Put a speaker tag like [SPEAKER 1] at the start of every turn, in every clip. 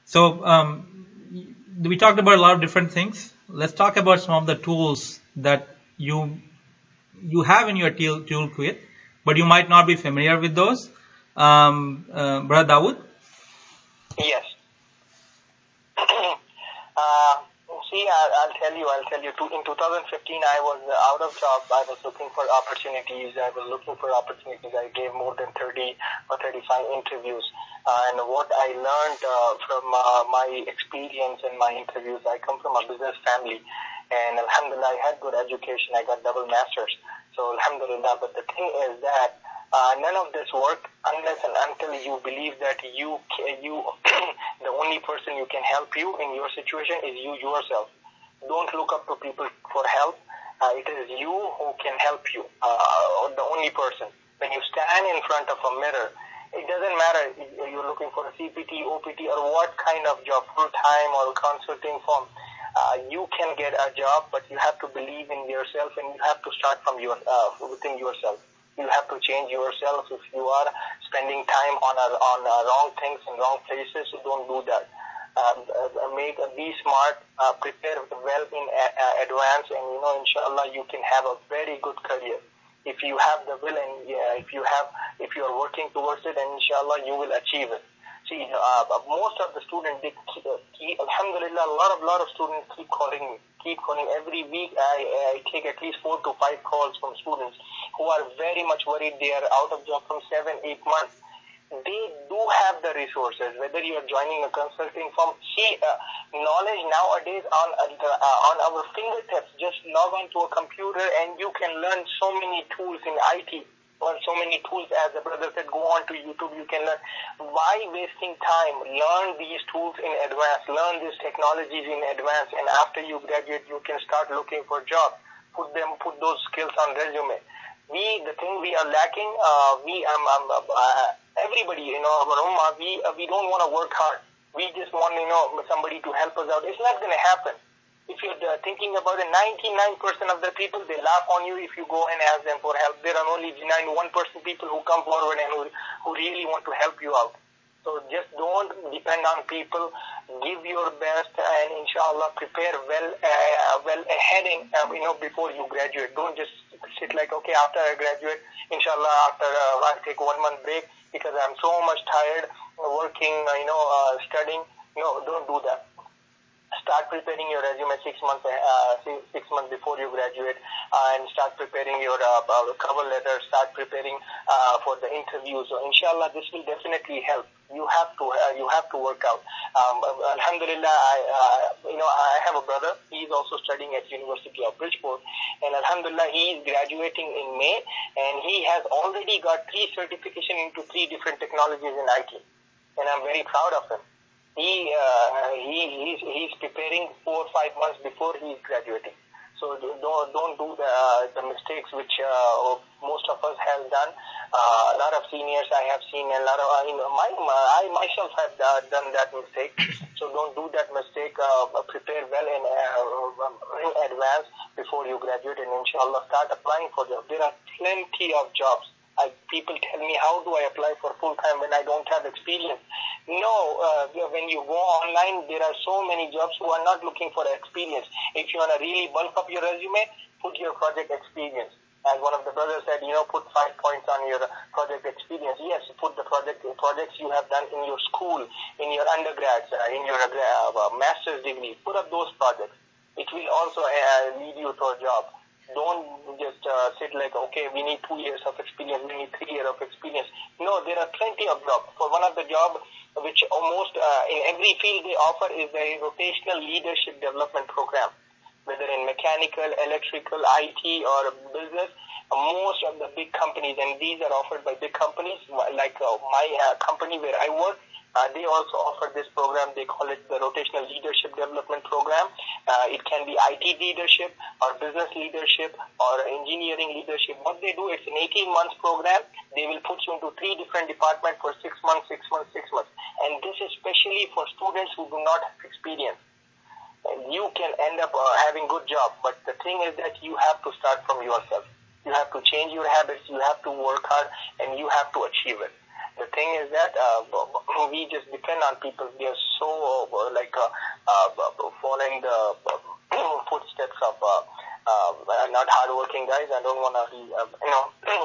[SPEAKER 1] So we talked about a lot of different things. Let's talk about some of the tools that you have in your toolkit, but you might not be familiar with those. Brother Dawood?
[SPEAKER 2] Yes. uh, I'll tell you. In 2015, I was out of job. I was looking for opportunities. I gave more than 30 or 35 interviews. And what I learned from my experience and my interviews, I come from a business family. And alhamdulillah, I had good education. I got double masters. So alhamdulillah. But the thing is that none of this work unless and until you believe that you the only person who can help you in your situation is you yourself. Don't look up to people for help. It is you who can help you, the only person. When you stand in front of a mirror, it doesn't matter if you're looking for a CPT, OPT, or what kind of job, full-time or consulting firm. You can get a job, but you have to believe in yourself and you have to start from within yourself. You have to change yourself. If you are spending time on wrong things in wrong places, don't do that. Be smart, prepare well in advance, and inshallah you can have a very good career. If you have the will and if you are working towards it, and inshallah you will achieve it. See, most of the students, alhamdulillah, a lot of students keep calling me. Every week. I take at least 4 to 5 calls from students who are very much worried. They are out of job from 7, 8 months. They do have the resources. Whether you are joining a consulting firm, knowledge nowadays on our fingertips. Just log on to a computer and you can learn so many tools in IT. Or so many tools, as the brother said, go on to YouTube, you can learn. Why wasting time? Learn these tools in advance, learn these technologies in advance, and after you graduate, you can start looking for jobs. Put those skills on resume. The thing we are lacking, everybody, our ummah, we don't want to work hard. We just want, somebody to help us out. It's not going to happen. If you're thinking about it, 99% of the people, they laugh on you if you go and ask them for help. There are only 1% people who come forward and who really want to help you out. So just don't depend on people. Give your best and inshallah prepare well ahead before you graduate. Don't just sit like, okay, after I graduate, inshallah, after I'll take 1 month break because I'm so much tired working, studying. No, don't do that. Start preparing your resume 6 months before you graduate, and start preparing your cover letter. Start preparing for the interview. So inshallah, this will definitely help. You have to work out. Alhamdulillah, I have a brother. He is also studying at University of Bridgeport, and alhamdulillah, he is graduating in May, and he has already got 3 certification into 3 different technologies in IT, and I'm very proud of him. He's preparing 4 or 5 months before he's graduating. So don't do the mistakes which most of us have done. A lot of seniors I have seen, and a lot of I myself have done that mistake. So don't do that mistake. Prepare well in advance before you graduate, and inshallah start applying for jobs. There are plenty of jobs. People tell me, how do I apply for full-time when I don't have experience? No, when you go online, there are so many jobs who are not looking for experience. If you want to really bulk up your resume, put your project experience. As one of the brothers said, put 5 points on your project experience. Yes, put the projects you have done in your school, in your undergrads, in your master's degree. Put up those projects. It will also lead you to a job. Don't just sit like, okay, we need 2 years of experience, we need 3 years of experience. No, there are plenty of jobs. For one of the jobs which almost in every field they offer is the rotational leadership development program. Whether in mechanical, electrical, IT, or business, most of the big companies, and these are offered by big companies, like my company where I work, they also offer this program. They call it the Rotational Leadership Development Program. It can be IT leadership or business leadership or engineering leadership. What they do, it's an 18-month program. They will put you into 3 different departments for 6 months, 6 months, 6 months. And this is especially for students who do not have experience. You can end up having good job, but the thing is that you have to start from yourself. You have to change your habits, you have to work hard, and you have to achieve it. The thing is that we just depend on people. We are so following the footsteps of not hardworking guys. I don't want to be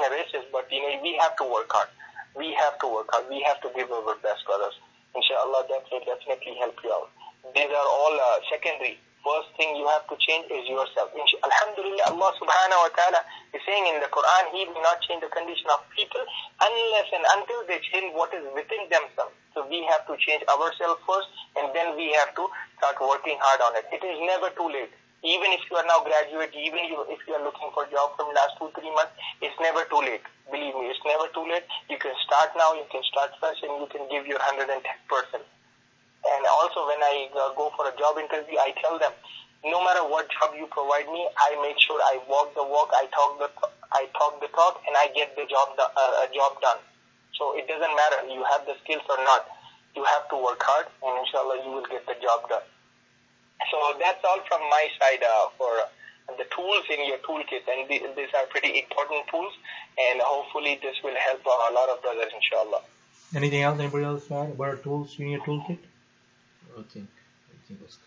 [SPEAKER 2] racist, but we have to work hard. We have to work hard. We have to give our best, brothers. Inshallah, that will definitely help you out. These are all secondary. First thing you have to change is yourself. Alhamdulillah, Allah subhanahu wa ta'ala is saying in the Quran, He will not change the condition of people unless and until they change what is within themselves. So we have to change ourselves first, and then we have to start working hard on it. It is never too late. Even if you are now graduate, even if you are looking for a job from last 2-3 months, it's never too late. Believe me, it's never too late. You can start now, you can start fresh, and you can give your 110%. And also when I go for a job interview, I tell them, no matter what job you provide me, I make sure I walk the walk, I talk the talk, and I get the job done. So it doesn't matter you have the skills or not. You have to work hard, and inshallah you will get the job done. So that's all from my side for the tools in your toolkit, and these are pretty important tools, and hopefully this will help a lot of brothers, inshallah.
[SPEAKER 1] Anything else? Anybody else add about tools in your toolkit?
[SPEAKER 3] I think it's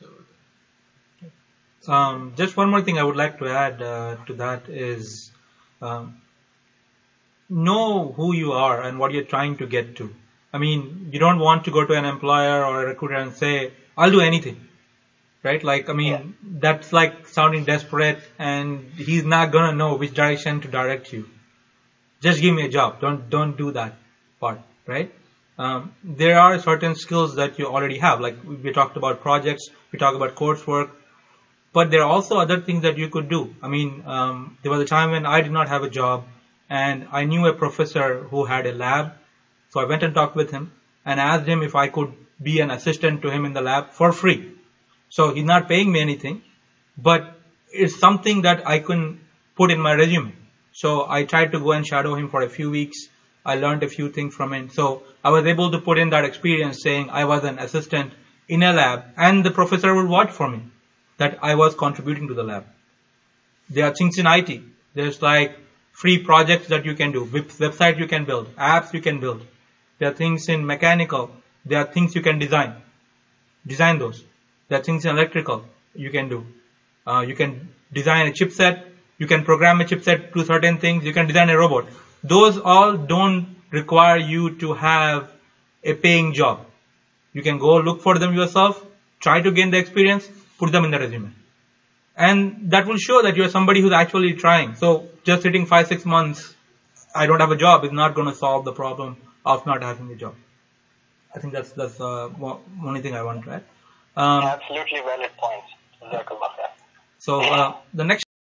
[SPEAKER 3] covered.
[SPEAKER 1] Just one more thing I would like to add to that is know who you are and what you're trying to get to. I mean, you don't want to go to an employer or a recruiter and say, I'll do anything. Right? Like, I mean, that's like sounding desperate, and he's not going to know which direction to direct you. Just give me a job. Don't do that part. Right? There are certain skills that you already have. Like we talked about projects, we talked about coursework, but there are also other things that you could do. I mean, there was a time when I did not have a job, and I knew a professor who had a lab. So I went and talked with him and asked him if I could be an assistant to him in the lab for free. So he's not paying me anything, but it's something that I can put in my resume. So I tried to go and shadow him for a few weeks. I learned a few things from him. So I was able to put in that experience saying I was an assistant in a lab, and the professor would watch for me that I was contributing to the lab. There are things in IT. There's like free projects that you can do, websites you can build, apps you can build. There are things in mechanical. There are things you can design those. There are things in electrical you can do. You can design a chipset. You can program a chipset to certain things. You can design a robot. Those all don't require you to have a paying job. You can go look for them yourself, try to gain the experience, put them in the resume. And that will show that you're somebody who's actually trying. So just sitting 5-6 months, I don't have a job, is not going to solve the problem of not having a job. I think that's only thing I want to add.
[SPEAKER 2] Absolutely valid points.
[SPEAKER 1] So the next